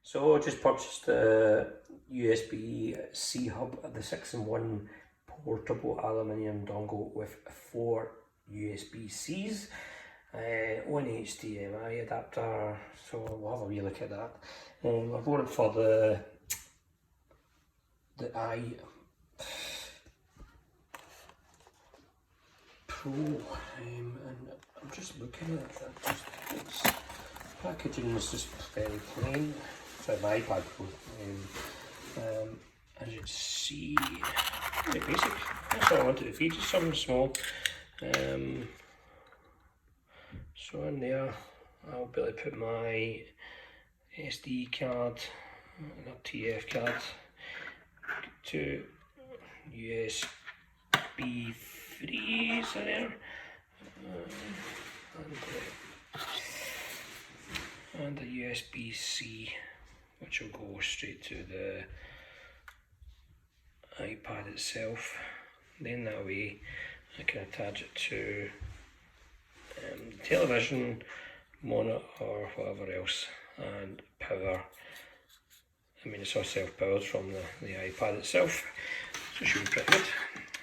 So I just purchased the USB-C hub, the 6-in-1 portable aluminium dongle with 4 USB-Cs, one HDMI adapter, so we'll have a wee look at that. I've ordered for the iPad Pro, and I'm just looking at that. Its packaging is just very plain. So my iPad Pro, as you can see, very basic. That's all I wanted to feature, something small. So in there, I'll be able to put my SD card, and a TF card, 2 USB 3s in there, and a USB-C, which will go straight to the iPad itself. Then that way I can attach it to the television, monitor, or whatever else, and power. I mean, it's all self-powered from the iPad itself, so it should be pretty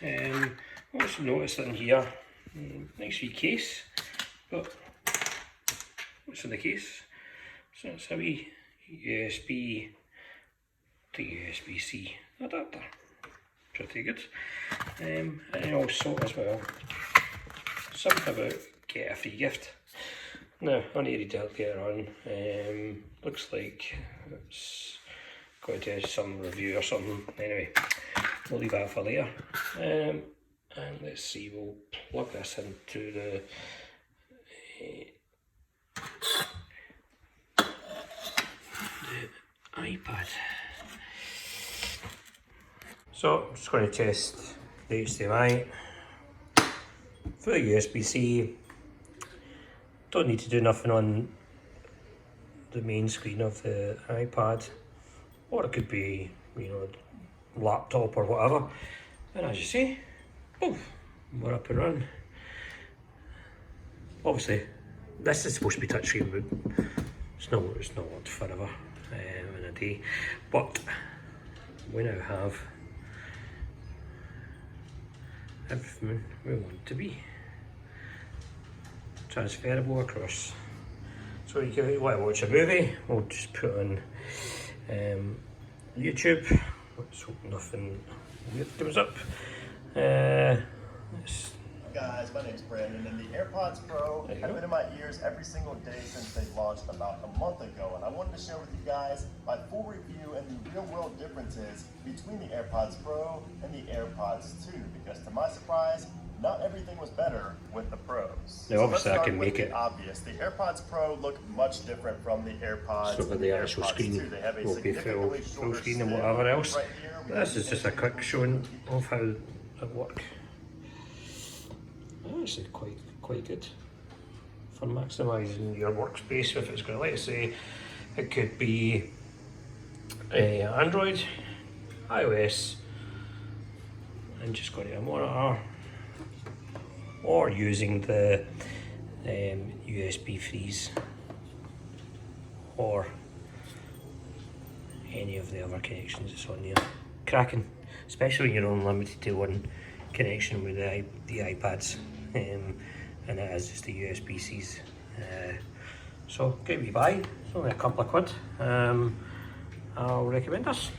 good. Also noticed in here, nice wee case, but what's in the case? So it's a wee USB to USB-C adapter, pretty good. And also as well, something about get a free gift. Now, I need to read it later on. Looks like it's going to do some review or something. Anyway, we'll leave that for later. And let's see, we'll plug this into the iPad. So I'm just going to test the HDMI for the USB-C. Don't need to do nothing on the main screen of the iPad, or it could be, you know, laptop or whatever. And as you see, oh, we're up and running. Obviously, this is supposed to be touchscreen, but it's not worked forever in a day. But we now have everything we want to be transferable across. So you can want to watch a movie, we'll just put on YouTube. Let's hope nothing weird comes up. Guys, my name's Brandon, and the AirPods Pro have been in my ears every single day since they launched about a month ago, and I wanted to share with you guys my full review and the real-world differences between the AirPods Pro and the AirPods 2, because to my surprise, not everything was better with the Pros. Now, obviously, I can make it obvious. The AirPods Pro look much different from the AirPods. So the actual screen will be full screen and whatever else. This is just a quick showing of how it works. Actually quite good for maximising your workspace. If it's going to, let's say, it could be Android, iOS, and just got a monitor, or using the USB 3s or any of the other connections that's on there. Cracking, especially when you're only limited to one connection with the iPads, and it is just the USB-Cs. So great wee buy, it's only a couple of quid. I'll recommend this.